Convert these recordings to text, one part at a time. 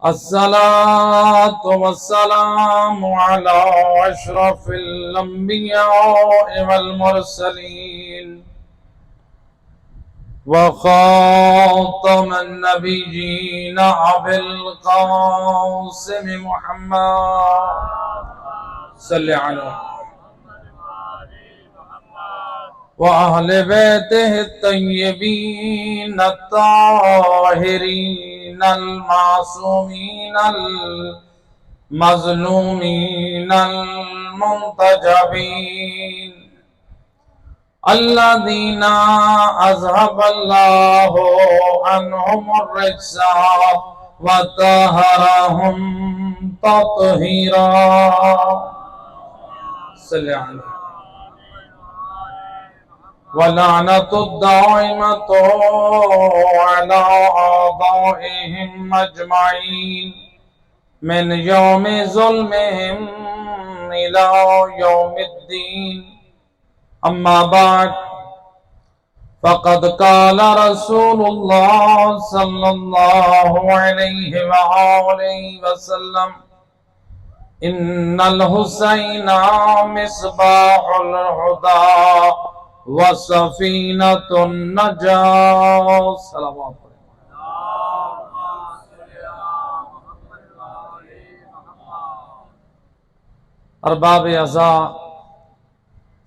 الصلاة والسلام على أشرف الأنبياء والمرسلين وخاتم النبيين أبي القاسم محمد صلى عليه وأهل بيته الطيبين الطاهرين المعصومين المظلومين المنتجبين الذين أذهب الله عنهم الرجس وطهرهم تطهيرا صلى عليه ولعنة الدائمة على أعدائهم أجمعين من يوم ظلمهم إلى يوم الدين أما بعد فقد قال رسول الله صلى الله عليه وآله وسلم إن الحسين مصباح الهدى وسفینۃ النجاة صلوات ارباب عزا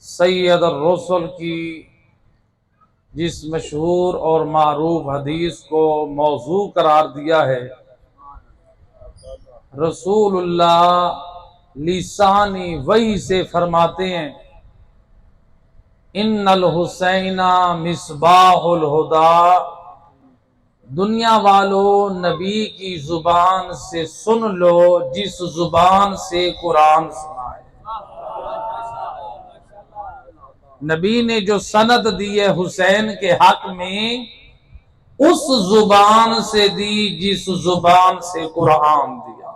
سید الرسل کی جس مشہور اور معروف حدیث کو موضوع قرار دیا ہے، رسول اللہ لسانی وحی سے فرماتے ہیں ان الحسین مصباح الہدی، دنیا والو نبی کی زبان سے سن لو جس زبان سے قرآن سنا ہے۔ نبی نے جو سند دی ہے حسین کے حق میں، اس زبان سے دی جس زبان سے قرآن دیا،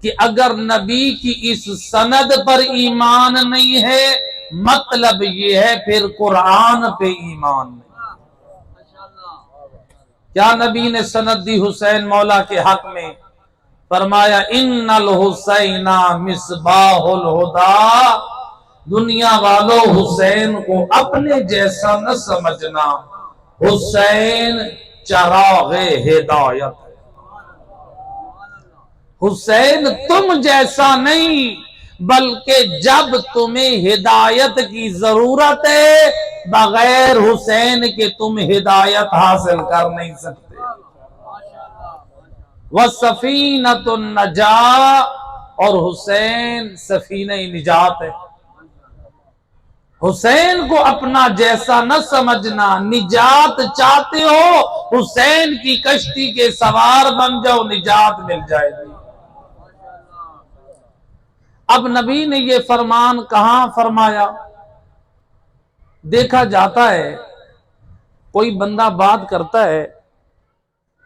کہ اگر نبی کی اس سند پر ایمان نہیں ہے مطلب یہ ہے پھر قرآن پہ ایمان نہیں۔ کیا نبی نے سند دی حسین مولا کے حق میں؟ فرمایا ان الحسین مصباح الہدی، دنیا والوں حسین کو اپنے جیسا نہ سمجھنا، حسین چراغ ہدایت ہے۔ حسین تم جیسا نہیں، بلکہ جب تمہیں ہدایت کی ضرورت ہے بغیر حسین کے تم ہدایت حاصل کر نہیں سکتے۔ وَسَفِينَةُ النَّجَاةِ، اور حسین سفینہ نجات ہے۔ حسین کو اپنا جیسا نہ سمجھنا، نجات چاہتے ہو حسین کی کشتی کے سوار بن جاؤ، نجات مل جائے گی۔ اب نبی نے یہ فرمان کہاں فرمایا؟ دیکھا جاتا ہے کوئی بندہ بات کرتا ہے،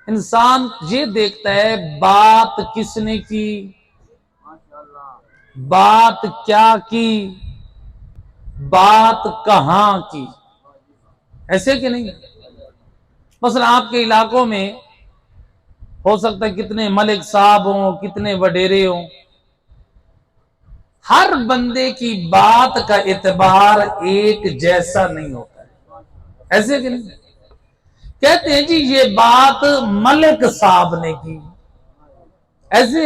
انسان یہ دیکھتا ہے بات کس نے کی، بات کیا کی، بات کہاں کی، ایسے کہ نہیں؟ مثلا آپ کے علاقوں میں ہو سکتا ہے کتنے ملک صاحب ہوں، کتنے وڈیرے ہوں، ہر بندے کی بات کا اعتبار ایک جیسا نہیں ہوتا ہے، ایسے کہ نہیں؟ کہتے ہیں جی یہ بات ملک صاحب نے کی، ایسے،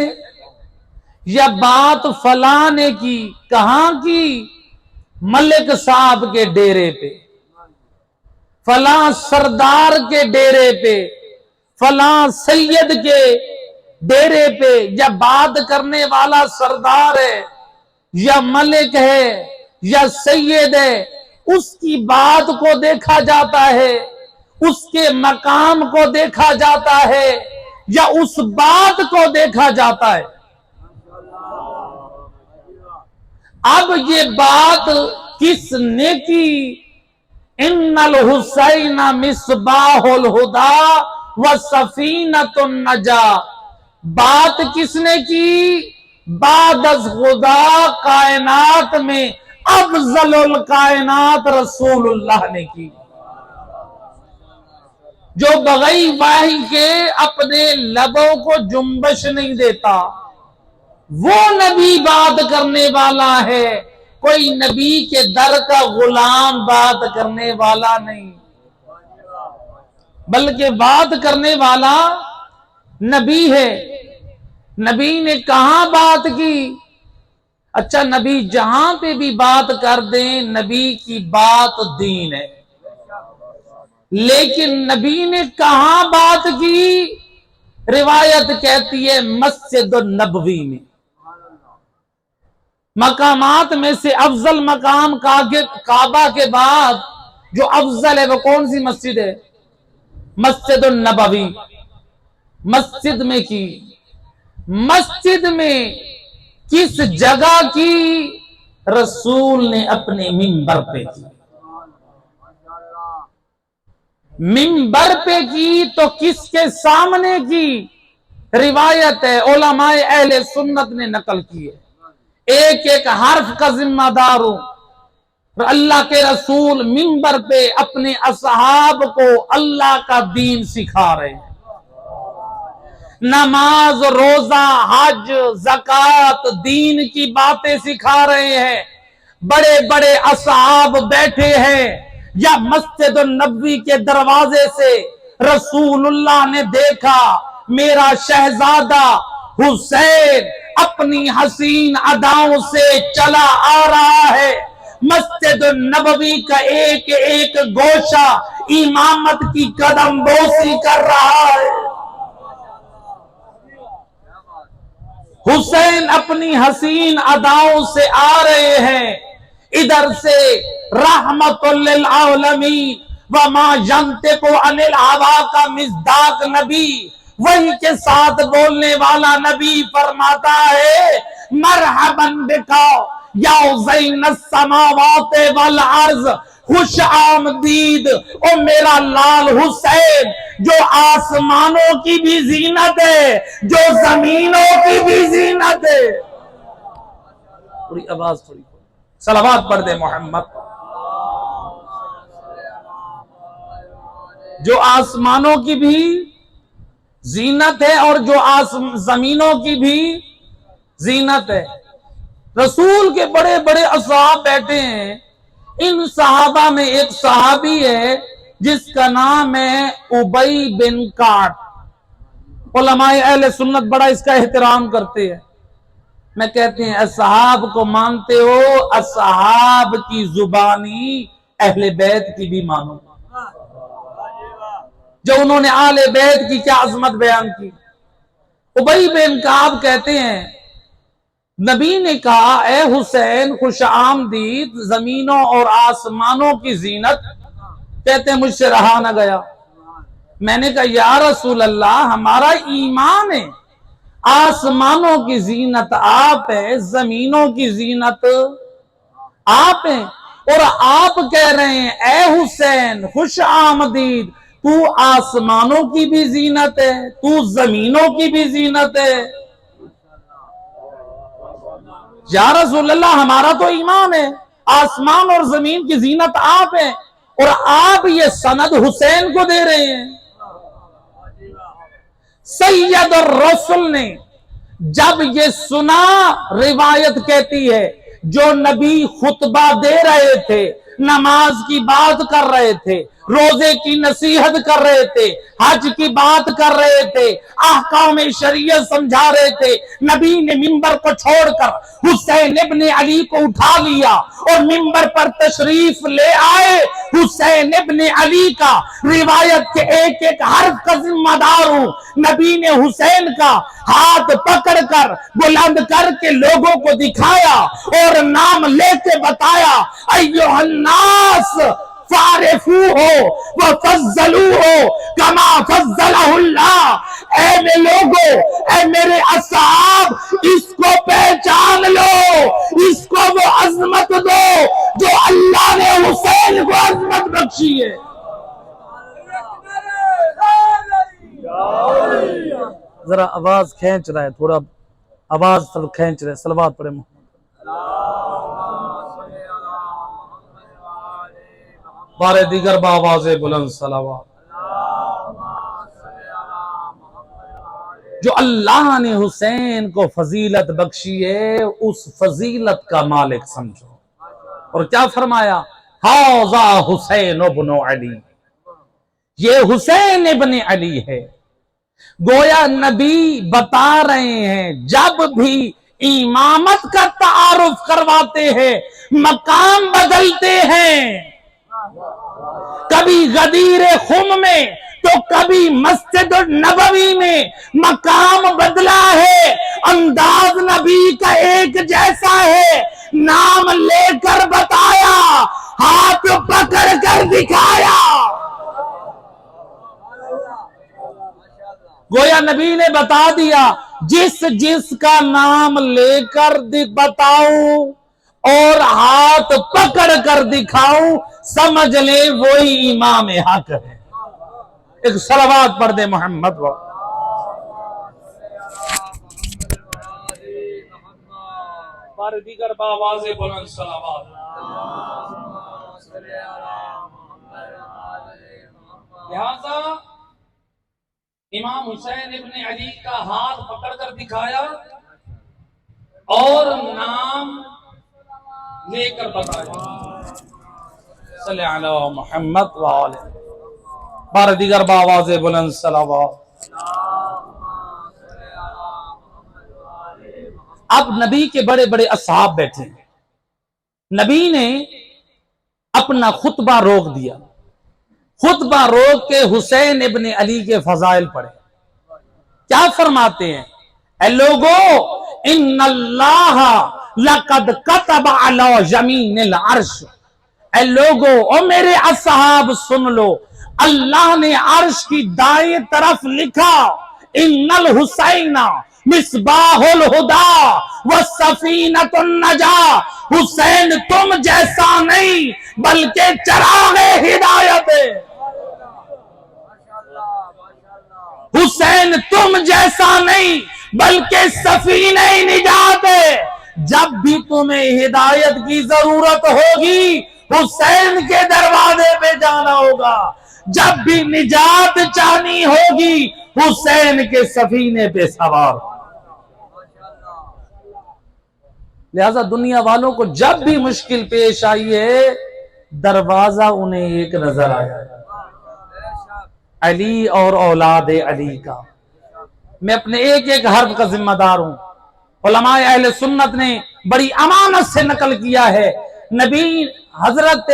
یا بات فلاں نے کی، کہاں کی؟ ملک صاحب کے ڈیرے پہ، فلاں سردار کے ڈیرے پہ، فلاں سید کے ڈیرے پہ، یا بات کرنے والا سردار ہے یا ملک ہے یا سید ہے، اس کی بات کو دیکھا جاتا ہے، اس کے مقام کو دیکھا جاتا ہے، یا اس بات کو دیکھا جاتا ہے۔ اب یہ بات کس نے کی؟ ان الحسین مصباح الہدی وسفینۃ النجاة، بات کس نے کی؟ بعد از خدا کائنات میں افضل الکائنات رسول اللہ نے کی۔ جو بغیر وحی کے اپنے لبوں کو جنبش نہیں دیتا، وہ نبی بات کرنے والا ہے، کوئی نبی کے در کا غلام بات کرنے والا نہیں، بلکہ بات کرنے والا نبی ہے۔ نبی نے کہاں بات کی؟ اچھا، نبی جہاں پہ بھی بات کر دیں، نبی کی بات دین ہے، لیکن نبی نے کہاں بات کی؟ روایت کہتی ہے مسجد النبوی میں۔ مقامات میں سے افضل مقام کعبہ کے بعد جو افضل ہے وہ کون سی مسجد ہے؟ مسجد النبوی۔ مسجد میں کی، مسجد میں کس جگہ کی؟ رسول نے اپنے منبر پہ کی۔ منبر پہ کی تو کس کے سامنے کی؟ روایت ہے، علماء اہل سنت نے نقل کی ہے، ایک ایک حرف کا ذمہ دار ہوں۔ اللہ کے رسول منبر پہ اپنے اصحاب کو اللہ کا دین سکھا رہے ہیں، نماز، روزہ، حج، زکوٰۃ، دین کی باتیں سکھا رہے ہیں۔ بڑے بڑے اصحاب بیٹھے ہیں، یا مسجد النبوی کے دروازے سے رسول اللہ نے دیکھا میرا شہزادہ حسین اپنی حسین اداؤں سے چلا آ رہا ہے، مسجد النبوی کا ایک ایک گوشہ امامت کی قدم بوسی کر رہا ہے۔ حسین اپنی حسین اداؤں سے آ رہے ہیں، ادھر سے رحمت للعالمین وما ینطق عن الہویٰ کا مصداق نبی، وہی کے ساتھ بولنے والا نبی فرماتا ہے مرحبا بکا یا زین السماوات والارض، خوش آمدید او میرا لال حسین، جو آسمانوں کی بھی زینت ہے، جو زمینوں کی بھی زینت ہے۔ تھوڑی آواز تھوڑی صلوات پڑھ دے محمد۔ جو آسمانوں کی بھی زینت ہے اور جو زمینوں کی بھی زینت ہے۔ رسول کے بڑے بڑے اصحاب بیٹھے ہیں، ان صحابہ میں ایک صحابی ہے جس کا نام ہے ابی بن کعب۔ علماء اہل سنت بڑا اس کا احترام کرتے ہیں، میں کہتے ہیں اصحاب کو مانتے ہو، اصحاب کی زبانی اہل بیت کی بھی مانو، جو انہوں نے آل بیت کی کیا عظمت بیان کی۔ ابی بن کعب کہتے ہیں نبی نے کہا اے حسین خوش آمدید، زمینوں اور آسمانوں کی زینت، کہتے ہیں مجھ سے رہا نہ گیا۔ میں نے کہا یا رسول اللہ ہمارا ایمان ہے، آسمانوں کی زینت آپ ہے، زمینوں کی زینت آپ ہیں، اور آپ کہہ رہے ہیں اے حسین خوش آمدید، تو آسمانوں کی بھی زینت ہے، تو زمینوں کی بھی زینت ہے۔ یا رسول اللہ ہمارا تو ایمان ہے، آسمان اور زمین کی زینت آپ ہیں، اور آپ یہ سند حسین کو دے رہے ہیں۔ سید الرسل نے جب یہ سنا، روایت کہتی ہے جو نبی خطبہ دے رہے تھے، نماز کی بات کر رہے تھے، روزے کی نصیحت کر رہے تھے، حج کی بات کر رہے تھے، احکام شریعت سمجھا رہے تھے، نبی نے منبر کو چھوڑ کر حسین ابن علی کو اٹھا لیا اور منبر پر تشریف لے آئے۔ حسین ابن علی کا روایت کے ایک ایک حرف کا ذمہ دار ہوں۔ نبی نے حسین کا ہاتھ پکڑ کر بلند کر کے لوگوں کو دکھایا اور نام لے کے بتایا ایھا الناس فعرفوہ وفضلوہ کما فضلہ اللہ، اے میرے لوگوں، اے میرے اصحاب، اس کو پہچان لو، اس کو وہ عظمت دو جو اللہ نے حسین کو عظمت بخشی ہے۔ ذرا آواز کھینچ رہا ہے، تھوڑا آواز کھینچ رہا ہے، صلوات پڑھے محمد۔ بارے دیگر با آواز بلند صلوات۔ جو اللہ نے حسین کو فضیلت بخشی ہے اس فضیلت کا مالک سمجھو۔ اور کیا فرمایا؟ ھذا حسین ابن علی، یہ حسین ابن علی ہے۔ گویا نبی بتا رہے ہیں جب بھی امامت کا تعارف کرواتے ہیں مقام بدلتے ہیں، کبھی غدیر خم میں تو کبھی مسجد النبوی میں مقام بدلا ہے، انداز نبی کا ایک جیسا ہے، نام لے کر بتایا، ہاتھ پکڑ کر دکھایا۔ گویا نبی نے بتا دیا جس جس کا نام لے کر بتاؤں اور ہاتھ پکڑ کر دکھاؤں، سمجھ لے وہی امام حق ہے۔ ایک صلوات پڑھ دے محمد و بار دیگر باواز بلند صلوات۔ لہذا امام حسین ابن علی کا ہاتھ پکڑ کر دکھایا اور نام لے کر بتایا۔ صلی علی محمد وآلہ، بار دیگر باواز بلند صلوات۔ اب نبی کے بڑے بڑے اصحاب بیٹھے ہیں، نبی نے اپنا خطبہ روک دیا، خطبہ روک کے حسین ابن علی کے فضائل پڑھے۔ کیا فرماتے ہیں؟ اے لوگو، ان اللہ لقد کتب علی یمین العرش، اے لوگو او میرے اصحاب سن لو، اللہ نے عرش کی دائیں طرف لکھا، ان الحسین مصباح الہدی والسفینۃ النجاۃ، حسین تم جیسا نہیں بلکہ چراغ ہدایت ہے، حسین تم جیسا نہیں بلکہ سفینہ نجات ہے۔ جب بھی تمہیں ہدایت کی ضرورت ہوگی حسین کے دروازے پہ جانا ہوگا، جب بھی نجات چاہنی ہوگی حسین کے سفینے پہ سوار۔ لہذا دنیا والوں کو جب بھی مشکل پیش آئی ہے دروازہ انہیں ایک نظر آیا ہے، علی اور اولاد علی کا۔ میں اپنے ایک ایک حرف کا ذمہ دار ہوں۔ علماء اہل سنت نے بڑی امانت سے نقل کیا ہے، نبی حضرت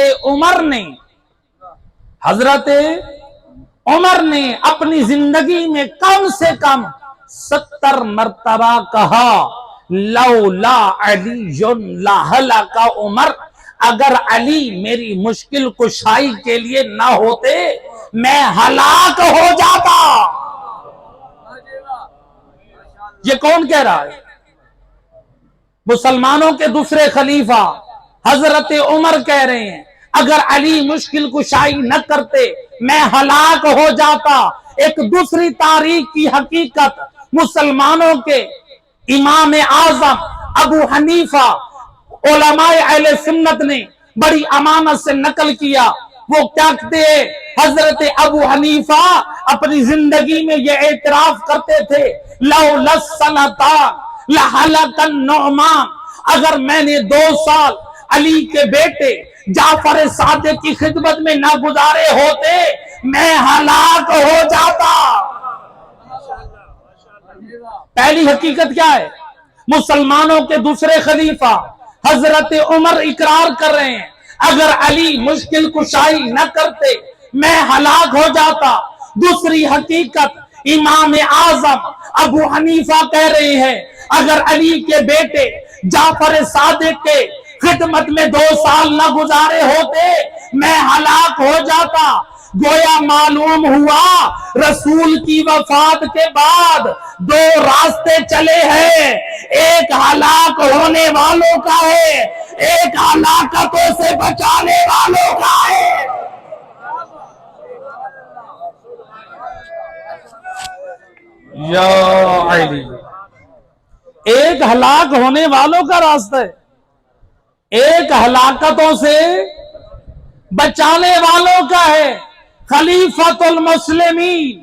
عمر نے اپنی زندگی میں کم سے کم 70 مرتبہ کہا لولا علی لہلک عمر، اگر علی میری مشکل کشائی کے لیے نہ ہوتے میں ہلاک ہو جاتا۔ یہ کون کہہ رہا ہے؟ مسلمانوں کے دوسرے خلیفہ حضرت عمر کہہ رہے ہیں اگر علی مشکل کشائی نہ کرتے میں ہلاک ہو جاتا۔ ایک دوسری تاریخ کی حقیقت مسلمانوں کے امام اعظم ابو حنیفہ علماء اہل سنت نے بڑی امانت سے نقل کیا۔ وہ کیا کہتے ہیں؟ حضرت ابو حنیفہ اپنی زندگی میں یہ اعتراف کرتے تھے لولا السنتان لہلک النعمان، اگر میں نے 2 سال علی کے بیٹے جعفر صادق کی خدمت میں نہ گزارے ہوتے میں ہلاک ہو جاتا۔ پہلی حقیقت کیا ہے؟ مسلمانوں کے دوسرے خلیفہ حضرت عمر اقرار کر رہے ہیں اگر علی مشکل کشائی نہ کرتے میں ہلاک ہو جاتا۔ دوسری حقیقت امام اعظم ابو حنیفہ کہہ رہے ہیں اگر علی کے بیٹے جعفر صادق کے خدمت میں 2 سال نہ گزارے ہوتے میں ہلاک ہو جاتا۔ گویا معلوم ہوا رسول کی وفات کے بعد 2 راستے چلے ہیں، ایک ہلاک ہونے والوں کا ہے، ایک ہلاکتوں سے بچانے والوں کا ہے۔ یا علی، ایک ہلاک ہونے والوں کا راستہ ہے، ایک ہلاکتوں سے بچانے والوں کا ہے۔ خلیفۃ المسلمین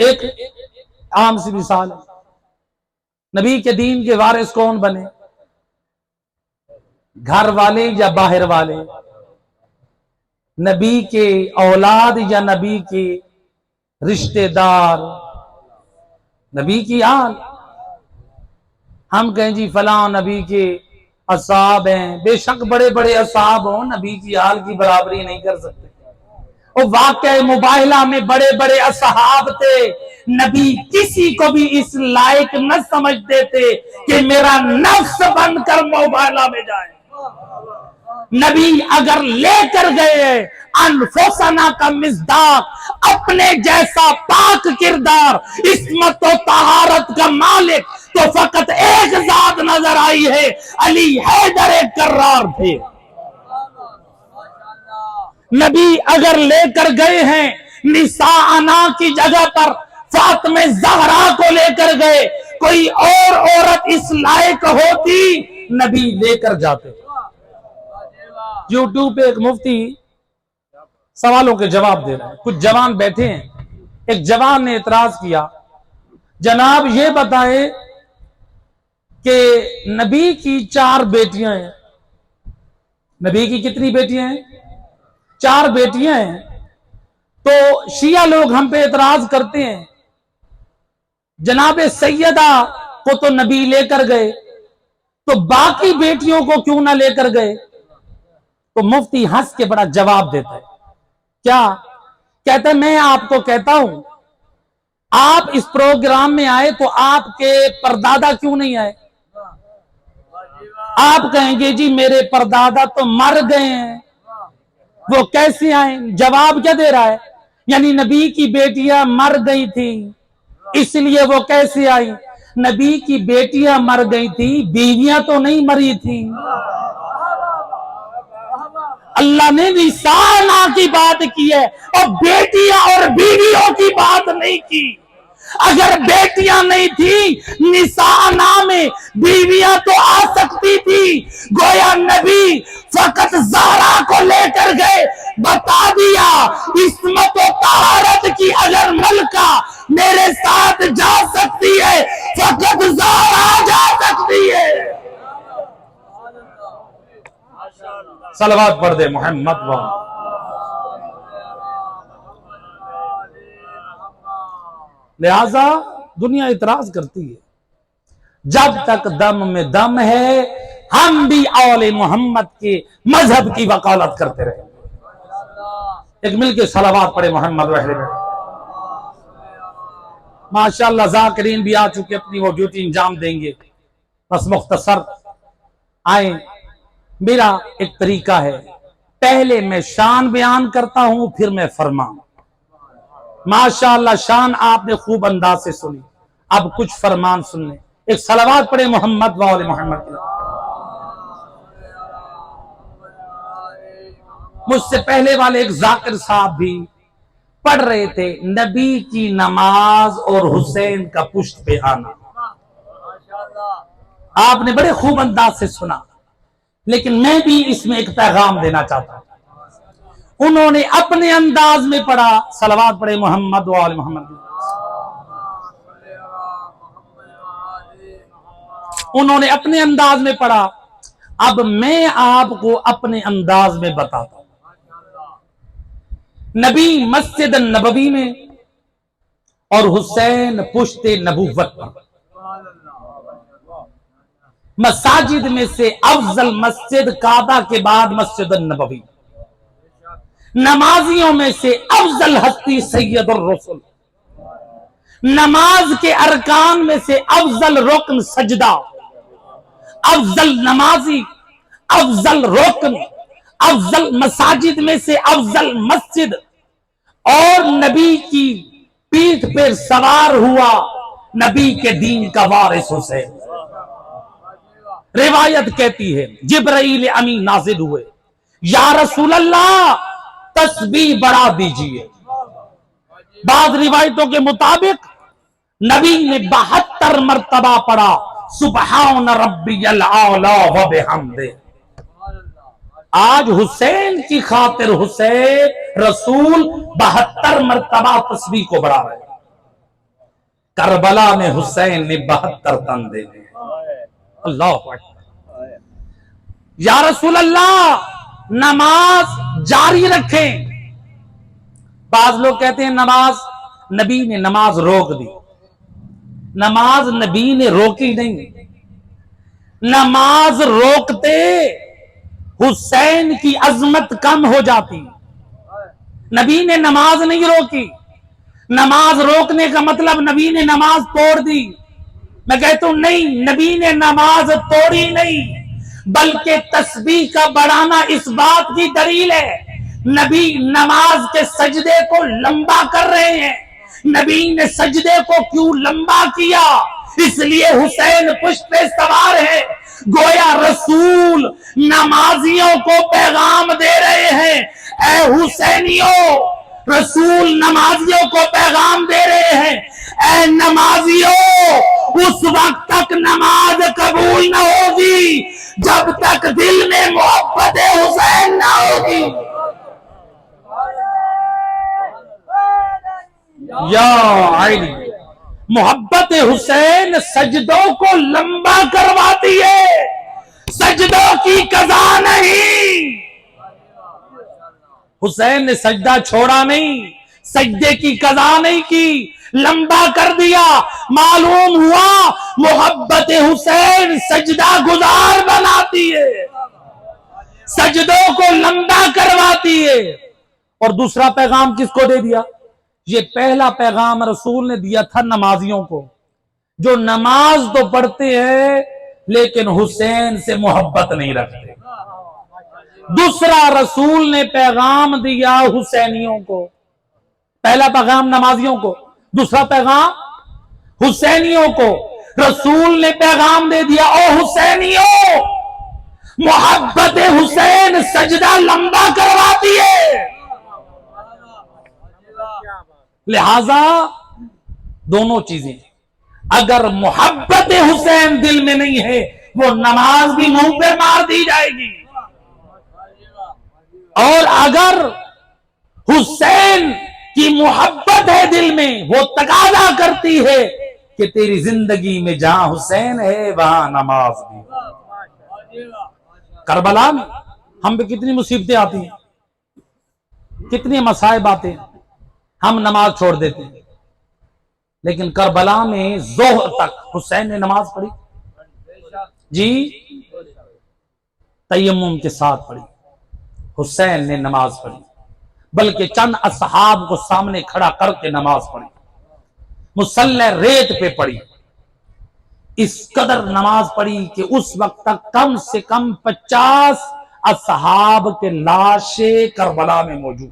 ایک عام سی مثال ہے، نبی کے دین کے وارث کون بنے؟ گھر والے یا باہر والے؟ نبی کے اولاد یا نبی کے رشتہ دار؟ نبی کی آل۔ ہم کہیں جی فلاں نبی کے اصحاب ہیں، بے شک بڑے بڑے اصحاب ہوں، نبی کی آل کی برابری نہیں کر سکتے۔ اور واقعہ مباہلہ میں بڑے بڑے اصحاب تھے، نبی کسی کو بھی اس لائق نہ سمجھتے تھے کہ میرا نفس بن کر مباہلہ میں جائے۔ نبی اگر لے کر گئے انفسنا کا مصداق، اپنے جیسا پاک کردار، عصمت و طہارت کا مالک، تو فقط ایک ذات نظر آئی ہے، علی حیدر کرار تھے۔ نبی اگر لے کر گئے ہیں نساءنا کی جگہ پر فاطمہ زہرا کو لے کر گئے، کوئی اور عورت اس لائق ہوتی نبی لے کر جاتے۔ یوٹیوب پہ ایک مفتی سوالوں کے جواب دے رہے ہیں، کچھ جوان بیٹھے ہیں، ایک جوان نے اعتراض کیا، جناب یہ بتائیں کہ نبی کی 4 بیٹیاں ہیں، نبی کی کتنی بیٹیاں ہیں؟ 4 بیٹیاں ہیں، تو شیعہ لوگ ہم پہ اعتراض کرتے ہیں جناب سیدہ کو تو نبی لے کر گئے، تو باقی بیٹیوں کو کیوں نہ لے کر گئے؟ تو مفتی ہنس کے بڑا جواب دیتا ہے، کیا کہتا ہے؟ میں آپ کو کہتا ہوں آپ اس پروگرام میں آئے تو آپ کے پردادا کیوں نہیں آئے؟ آپ کہیں گے جی میرے پردادا تو مر گئے ہیں، وہ کیسے آئیں؟ جواب کیا دے رہا ہے؟ یعنی نبی کی بیٹیاں مر گئی تھی اس لیے وہ کیسے آئیں؟ نبی کی بیٹیاں مر گئی تھی، بیویاں تو نہیں مری تھی۔ اللہ نے نساء کی بات کی ہے اور بیٹیاں اور بیویوں کی بات نہیں کی۔ اگر بیٹیاں نہیں تھی نساء میں بیویاں تو آ سکتی تھی، گویا نبی فقط زہرا کو لے کر گئے، بتا دیا عصمت و طہارت کی اگر ملکہ میرے ساتھ جا سکتی ہے فقط زہرا جا سکتی ہے۔ صلوات پڑھ دے محمد و لہذا دنیا اعتراض کرتی ہے، جب تک دم میں دم ہے ہم بھی اول محمد کے مذہب کی وکالت کرتے رہے۔ ایک مل کے صلوات پڑھے محمد و اہل بیت۔ ماشاءاللہ ذاکرین بھی آ چکے، اپنی وہ ڈیوٹی انجام دیں گے، بس مختصر آئیں۔ میرا ایک طریقہ ہے، پہلے میں شان بیان کرتا ہوں پھر میں فرمان۔ ماشاءاللہ شان آپ نے خوب انداز سے سنی، اب کچھ فرمان سن لیں۔ ایک صلوات پڑھے محمد و آل محمد کی۔ مجھ سے پہلے والے ایک ذاکر صاحب بھی پڑھ رہے تھے نبی کی نماز اور حسین کا پشت پہ آنا، آپ نے بڑے خوب انداز سے سنا، لیکن میں بھی اس میں ایک پیغام دینا چاہتا ہوں۔ انہوں نے اپنے انداز میں پڑھا، صلوات پڑھے محمد و آل محمد۔ انہوں نے اپنے انداز میں پڑھا، اب میں آپ کو اپنے انداز میں بتاتا ہوں۔ نبی مسجد النبوی میں اور حسین پشت نبوت پر، مساجد میں سے افضل مسجد کعبہ کے بعد مسجد النبوی، نمازیوں میں سے افضل ہستی سید الرسل، نماز کے ارکان میں سے افضل رکن سجدہ، افضل نمازی، افضل رکن، افضل مساجد میں سے افضل مسجد، اور نبی کی پیٹھ پر سوار ہوا نبی کے دین کا وارث حسین۔ روایت کہتی ہے جبرائیل امین نازل ہوئے، یا رسول اللہ تسبیح بڑھا دیجئے۔ بعض روایتوں کے مطابق نبی نے 72 مرتبہ پڑھا سبحان ربی الاعلی و بحمدہ۔ آج حسین کی خاطر حسین رسول 72 مرتبہ تسبیح کو بڑھا رہے ہیں۔ کربلا میں حسین نے 72 تن دینے. اللہ اکبر. یا رسول اللہ نماز جاری رکھیں. بعض لوگ کہتے ہیں نماز نبی نے نماز روک دی. نماز نبی نے روکی نہیں. نماز روکتے حسین کی عظمت کم ہو جاتی. نبی نے نماز نہیں روکی. نماز روکنے کا مطلب نبی نے نماز توڑ دی. میں کہتا ہوں نہیں، نبی نے نماز توڑی نہیں، بلکہ تسبیح کا بڑھانا اس بات کی دلیل ہے. نبی نماز کے سجدے کو لمبا کر رہے ہیں. نبی نے سجدے کو کیوں لمبا کیا؟ اس لیے حسین پشت پہ سوار ہے. گویا رسول نمازیوں کو پیغام دے رہے ہیں، اے حسینیوں، رسول نمازیوں کو پیغام دے رہے ہیں، اے نمازیوں، اس وقت تک نماز قبول نہ ہوگی جب تک دل میں محبت حسین نہ ہوگی. یا علی، محبت حسین سجدوں کو لمبا کرواتی ہے، سجدوں کی قضا نہیں. حسین نے سجدہ چھوڑا نہیں، سجدے کی قضا نہیں کی، لمبا کر دیا. معلوم ہوا محبت حسین سجدہ گزار بناتی ہے، سجدوں کو لمبا کرواتی ہے. اور دوسرا پیغام کس کو دے دیا؟ یہ پہلا پیغام رسول نے دیا تھا نمازیوں کو، جو نماز تو پڑھتے ہیں لیکن حسین سے محبت نہیں رکھتے. دوسرا رسول نے پیغام دیا حسینیوں کو. پہلا پیغام نمازیوں کو، دوسرا پیغام حسینیوں کو. رسول نے پیغام دے دیا، او حسینیوں، محبت حسین سجدہ لمبا کرواتی ہے. لہذا دونوں چیزیں، اگر محبت حسین دل میں نہیں ہے وہ نماز بھی منہ پہ مار دی جائے گی. اور اگر حسین کی محبت ہے دل میں، وہ تقاضا کرتی ہے کہ تیری زندگی میں جہاں حسین ہے وہاں نماز بھی. کربلا میں ہم پہ کتنی مصیبتیں آتی ہیں، کتنی مصائب آتے ہیں، ہم نماز چھوڑ دیتے ہیں. لیکن کربلا میں ظہر تک حسین نے نماز پڑھی جی، تیمم کے ساتھ پڑھی. حسین نے نماز پڑھی، بلکہ چند اصحاب کو سامنے کھڑا کر کے نماز پڑھی، مصلی ریت پہ پڑھی. اس قدر نماز پڑھی کہ اس وقت تک کم سے کم 50 اصحاب کے لاشیں کربلا میں موجود.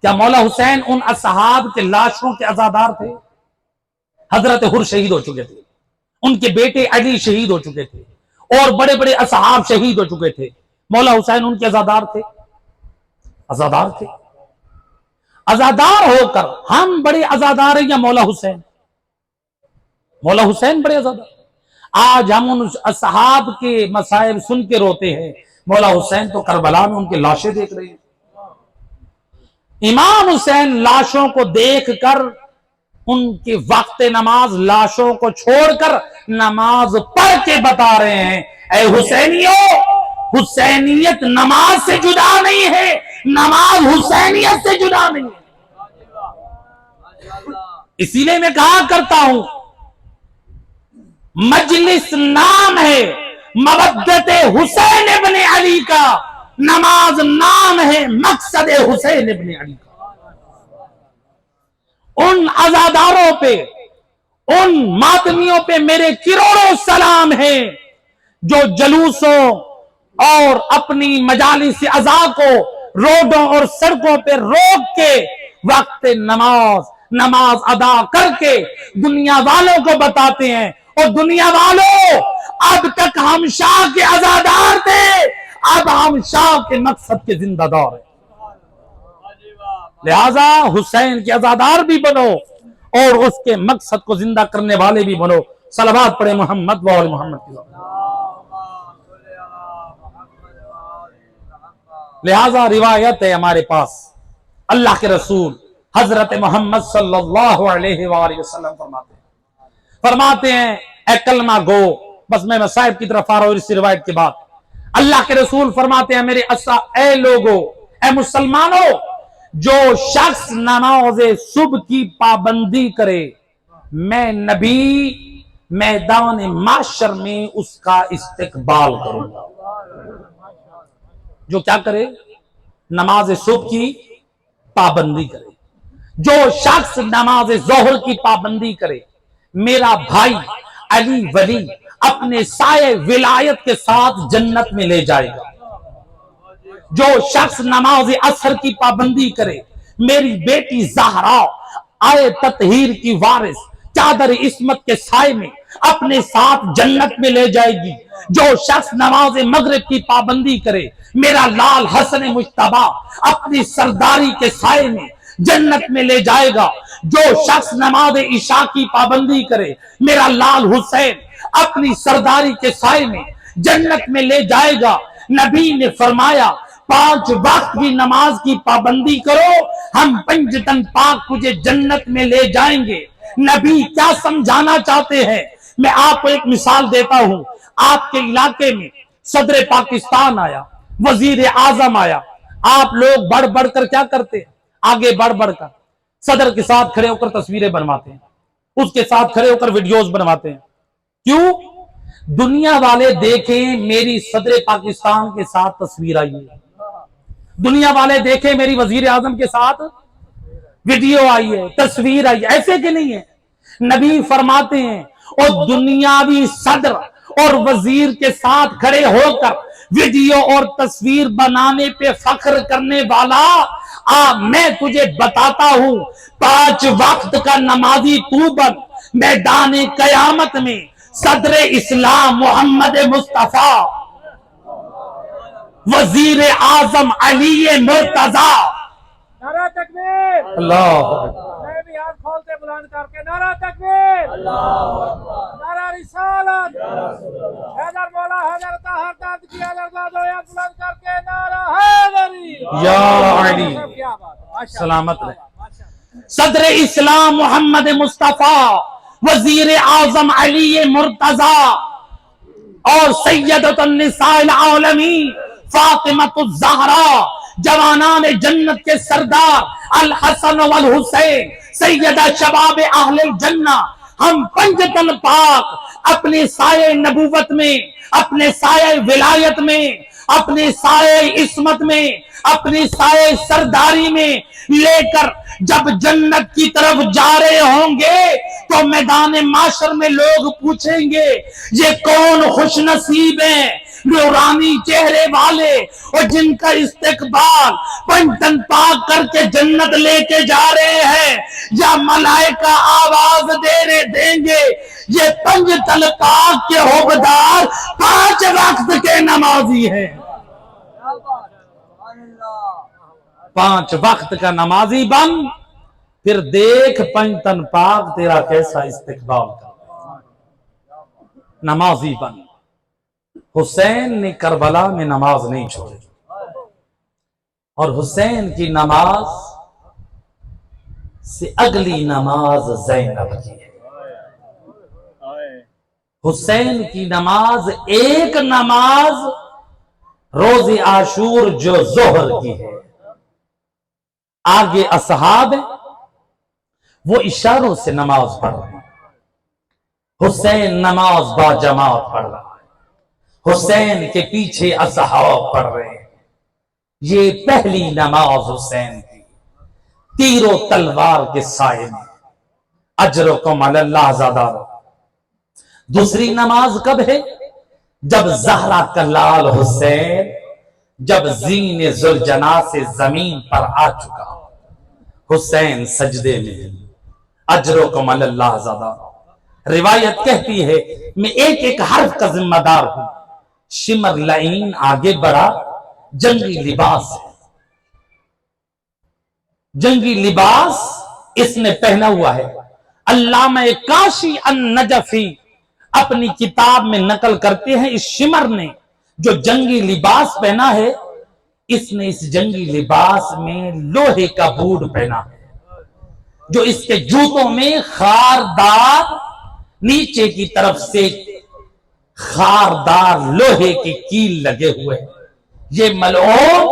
کیا مولا حسین ان اصحاب کے لاشوں کے عزادار تھے؟ حضرت حر شہید ہو چکے تھے، ان کے بیٹے علی شہید ہو چکے تھے، اور بڑے بڑے اصحاب شہید ہو چکے تھے. مولا حسین ان کے عزادار تھے؟ عزادار تھے. عزادار ہو کر ہم بڑے عزادار ہیں یا مولا حسین؟ مولا حسین بڑے عزادار. آج ہم ان اصحاب کے مصائب سن کے روتے ہیں، مولا حسین تو کربلا میں ان کے لاشیں دیکھ رہے ہیں. امام حسین لاشوں کو دیکھ کر ان کے وقت نماز لاشوں کو چھوڑ کر نماز پڑھ کے بتا رہے ہیں، اے حسینیوں، حسینیت نماز سے جدا نہیں ہے، نماز حسینیت سے جدا نہیں ہے. اسی لیے میں کہا کرتا ہوں، مجلس نام ہے مودت حسین ابن علی کا، نماز نام ہے مقصد حسین ابن علی کا. ان عزاداروں پہ، ان ماتمیوں پہ میرے کروڑوں سلام ہیں جو جلوسوں اور اپنی مجالس عزا کو روڈوں اور سڑکوں پہ روک کے وقت نماز ادا کر کے دنیا والوں کو بتاتے ہیں، اور دنیا والوں، اب تک ہم شاہ کے عزادار تھے، اب ہم شاہ کے مقصد کے زندہ دار ہیں. لہذا حسین کے عزادار بھی بنو اور اس کے مقصد کو زندہ کرنے والے بھی بنو. صلوات پڑھے محمد و آل محمد کی. لہذا روایت ہے ہمارے پاس، اللہ کے رسول حضرت محمد صلی اللہ علیہ وآلہ وسلم فرماتے ہیں اے کلمہ گو، بس میں صاحب کی طرف آ رہا ہوں اس روایت کے بعد، اللہ کے رسول فرماتے ہیں میرے اے لوگو، اے مسلمانوں، جو شخص نماز صبح کی پابندی کرے، میں نبی میدان معاشر میں اس کا استقبال کروں گا۔ جو کیا کرے؟ نماز صبح کی پابندی کرے۔ جو شخص نماز ظہر کی پابندی کرے، میرا بھائی علی ولی اپنے سائے ولایت کے ساتھ جنت میں لے جائے گا۔ جو شخص نماز عصر کی پابندی کرے، میری بیٹی زہرا آئے تطہیر کی وارث چادر عصمت کے سائے میں اپنے ساتھ جنت میں لے جائے گی۔ جو شخص نماز مغرب کی پابندی کرے، میرا لال حسن مجتبی اپنی سرداری کے سائے میں جنت میں لے جائے گا۔ جو شخص نماز عشاء کی پابندی کرے، میرا لال حسین اپنی سرداری کے سائے میں جنت میں لے جائے گا۔ نبی نے فرمایا 5 وقت کی نماز کی پابندی کرو، ہم پنجتن پاک تجھے جنت میں لے جائیں گے۔ نبی کیا سمجھانا چاہتے ہیں؟ میں آپ کو ایک مثال دیتا ہوں۔ آپ کے علاقے میں صدر پاکستان آیا، وزیر اعظم آیا، آپ لوگ بڑھ بڑھ کر کیا کرتے ہیں؟ آگے بڑھ بڑھ کر صدر کے ساتھ کھڑے ہو کر تصویریں بنواتے ہیں، اس کے ساتھ کھڑے ہو کر ویڈیوز بنواتے ہیں۔ کیوں؟ دنیا والے دیکھیں میری صدر پاکستان کے ساتھ تصویر آئی ہے، دنیا والے دیکھیں میری وزیر اعظم کے ساتھ ویڈیو آئی ہے، تصویر آئی ہے۔ ایسے کہ نہیں ہے؟ نبی فرماتے ہیں اور دنیاوی صدر اور وزیر کے ساتھ کھڑے ہو کر ویڈیو اور تصویر بنانے پہ فخر کرنے والا، میں تجھے بتاتا ہوں 5 وقت کا نمازی تو بن، میدان قیامت میں صدر اسلام محمد مصطفیٰ، وزیر اعظم علی مرتضی، نعرہ تکبیر، اللہ میں بھی ہاتھ کھولتے بلند کر کے نعرہ تکبیر، نعرہ رسالت، حیدر مولا حیدر طاہر داد کی حیدر دادو یا بلند کر کے نعرہ حیدری یا علی کیا بات ہے، سلامت رہے۔ صدر اسلام محمد مصطفیٰ، وزیر اعظم علی مرتضی اور سیدۃ النساء العالمین فاطمۃ الزہرا، جوانان جنت کے سردار الحسن والحسین، سیدہ شباب اہل الجنہ، ہم پنجتن پاک اپنے سائے نبوت میں، اپنے سائے ولایت میں، اپنے سائے عصمت میں، اپنی سائے سرداری میں لے کر جب جنت کی طرف جا رہے ہوں گے تو میدان معاشر میں لوگ پوچھیں گے یہ کون خوش نصیب ہیں، نورانی چہرے والے اور جن کا استقبال پنجتن پاک کر کے جنت لے کے جا رہے ہیں، یا ملائکہ آواز دیں گے یہ پنجتن پاک کے حوبدار 5 وقت کے نمازی ہیں۔ 5 وقت کا نمازی بن، پھر دیکھ پنجتن پاک تیرا کیسا استقبال کرتا ہے۔ نمازی بن۔ حسین نے کربلا میں نماز نہیں چھوڑی، اور حسین کی نماز سے اگلی نماز زینب کی ہے۔ حسین کی نماز ایک نماز روز عاشور جو ظہر کی ہے، آگے اصحاب وہ اشاروں سے نماز پڑھ رہے ہیں، حسین نماز با جماعت پڑھ رہا ہے، حسین کے پیچھے اصحاب پڑھ رہے ہیں۔ یہ پہلی نماز حسین کی، تیر و تلوار کے سائے میں، اجرکم علی اللہ زیادہ۔ دوسری نماز کب ہے؟ جب زہرا کا لال حسین جب زین ذوالجنا سے زمین پر آ چکا، حسین سجدے میں، اجرکم علی اللہ زیادہ۔ روایت کہتی ہے میں ایک ایک حرف کا ذمہ دار ہوں۔ شمر لعین آگے بڑھا، جنگی لباس ہے، جنگی لباس اس نے پہنا ہوا ہے۔ علامہ کاشی النجفی اپنی کتاب میں نقل کرتے ہیں اس شمر نے جو جنگی لباس پہنا ہے، اس نے اس جنگی لباس میں لوہے کا بوٹ پہنا ہے، جو اس کے جوتوں میں خاردار نیچے کی طرف سے خاردار لوہے کی کیل لگے ہوئے ہیں. یہ ملعون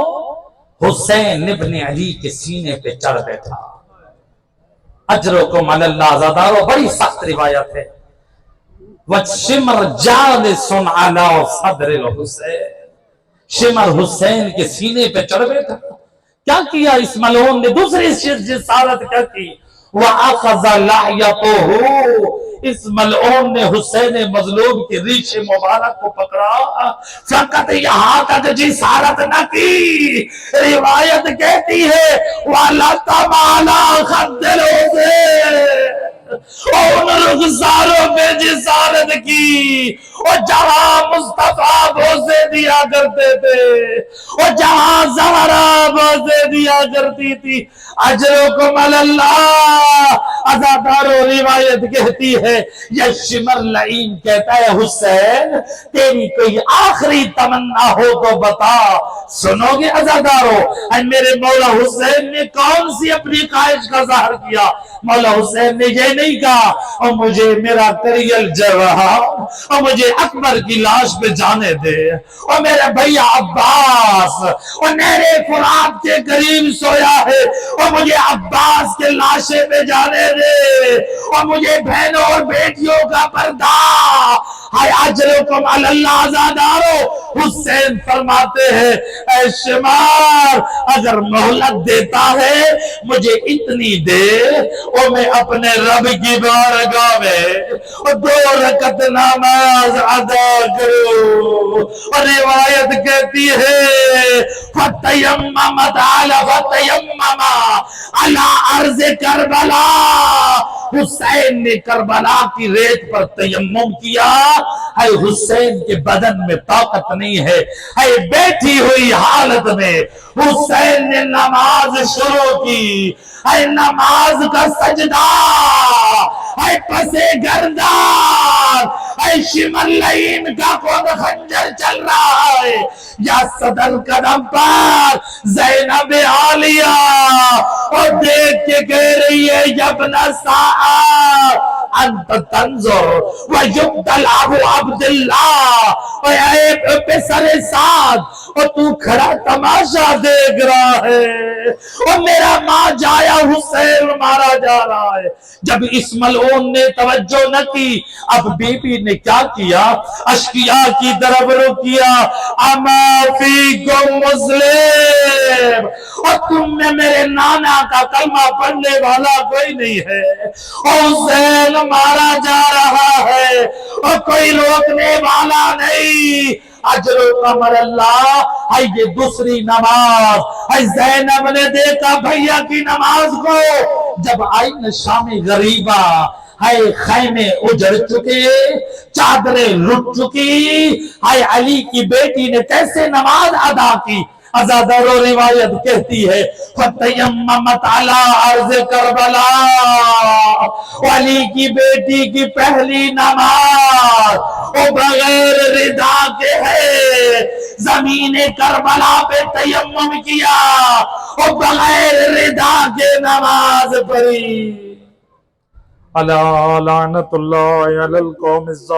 حسین ابن علی کے سینے پہ چڑھ بیٹھا. اجرکم علی اللہ عزادارو بڑی سخت روایت ہے. وَشِمْرْ جَالِسٌ عَلَىٰ صَدْرِ الْحُسَيْنِ، شمر حسین کے سینے پہ چڑھ بیٹھا. کیا کیا اس ملعون نے؟ دوسری جسارت کیا کی؟ وَأَخَذَ لَحْيَتَهُ، اس ملعون نے حسین مظلوم کی ریش مبارک کو پکڑا. فقط یہاں تک جسارت نہ کی، روایت کہتی ہے وَلَطَمَ عَلَىٰ خَدِّ الْحُسَيْنِ، اور ان رخساروں پہ جسارت کی. اور جہاں مصطفیٰ بوسے دیا کرتے تھے، اور جہاں زہرا بوسے دیا کرتی تھی. اجرکم علی اللہ عزادارو روایت کہتی ہے، یہ شمر لعین کہتا ہے حسین تیری کوئی آخری تمنا ہو تو بتا. سنو گے عزادارو، میرے مولا حسین نے کون سی اپنی خواہش کا ظاہر کیا؟ مولا حسین نے یہ نہیں کہا اور مجھے میرا کریل جواہر اور مجھے اکبر کی لاش پہ جانے دے، اور میرے بھیا عباس اور میرے فرات کے قریب سویا ہے اور مجھے عباس کے لاشے پہ جانے دے، اور مجھے بہنوں اور بیٹیوں کا پردہ. ہائے اجرکم علی اللہ عزادارو، حسین فرماتے ہیں اے شمار اگر مہلت دیتا ہے مجھے اتنی دے اور میں اپنے رب کی بارگاہ میں 2 رکعت نماز ادا کروں. اور روایت کہتی ہے فَتَيَمَّمَتْ عَلَىٰ عَرْضِ کربلا، حسین نے کربلا کی ریت پر تیمم کیا. اے حسین کے بدن میں طاقت نہیں ہے. اے بیٹھی ہوئی حالت میں حسین نے نماز شروع کی. اے نماز کا سجدہ، اے پسے گردان، اے شمر لعین کا خود خنجر چل رہا ہے. یا صدر قدم پر زینب عالیہ اور دیکھ کے کہہ رہی ہے ابن سعد انت تنظر ویبدل ابو عبداللہ، اے پسر سعد اور تو کھڑا تماشا دیکھ رہا ہے اور میرا ماں جایا حسین مارا جا رہا ہے. جب اس ملعون نے توجہ نہ کی، اب بی بی نے کیا کیا؟ اشقیاء کی طرف رخ کیا. اما فیکم مسلم، اور تم میں میرے نانا کا کلمہ پڑھنے والا کوئی نہیں ہے، اور حسین مارا جا رہا ہے اور کوئی روکنے والا نہیں. اجرکم علی اللہ. ہے یہ دوسری نماز. ہے زینب نے دیکھا بھیا کی نماز کو. جب آئی نا شام غریبہ، ہے خیمے اجڑ چکے، چادریں لٹ چکی. ہے علی کی بیٹی نے کیسے نماز ادا کی؟ عزادارو روایت کہتی ہے فَتَيَمَّمَتْ عَلَىٰ عَرْضِ کربلا، علی کی بیٹی کی پہلی نماز وہ بغیر ردا کے ہے. زمین کربلا پہ تیمم کیا اور بغیر ردا کے نماز پڑھی. الا لعنت اللہ علی القوم الظالمین.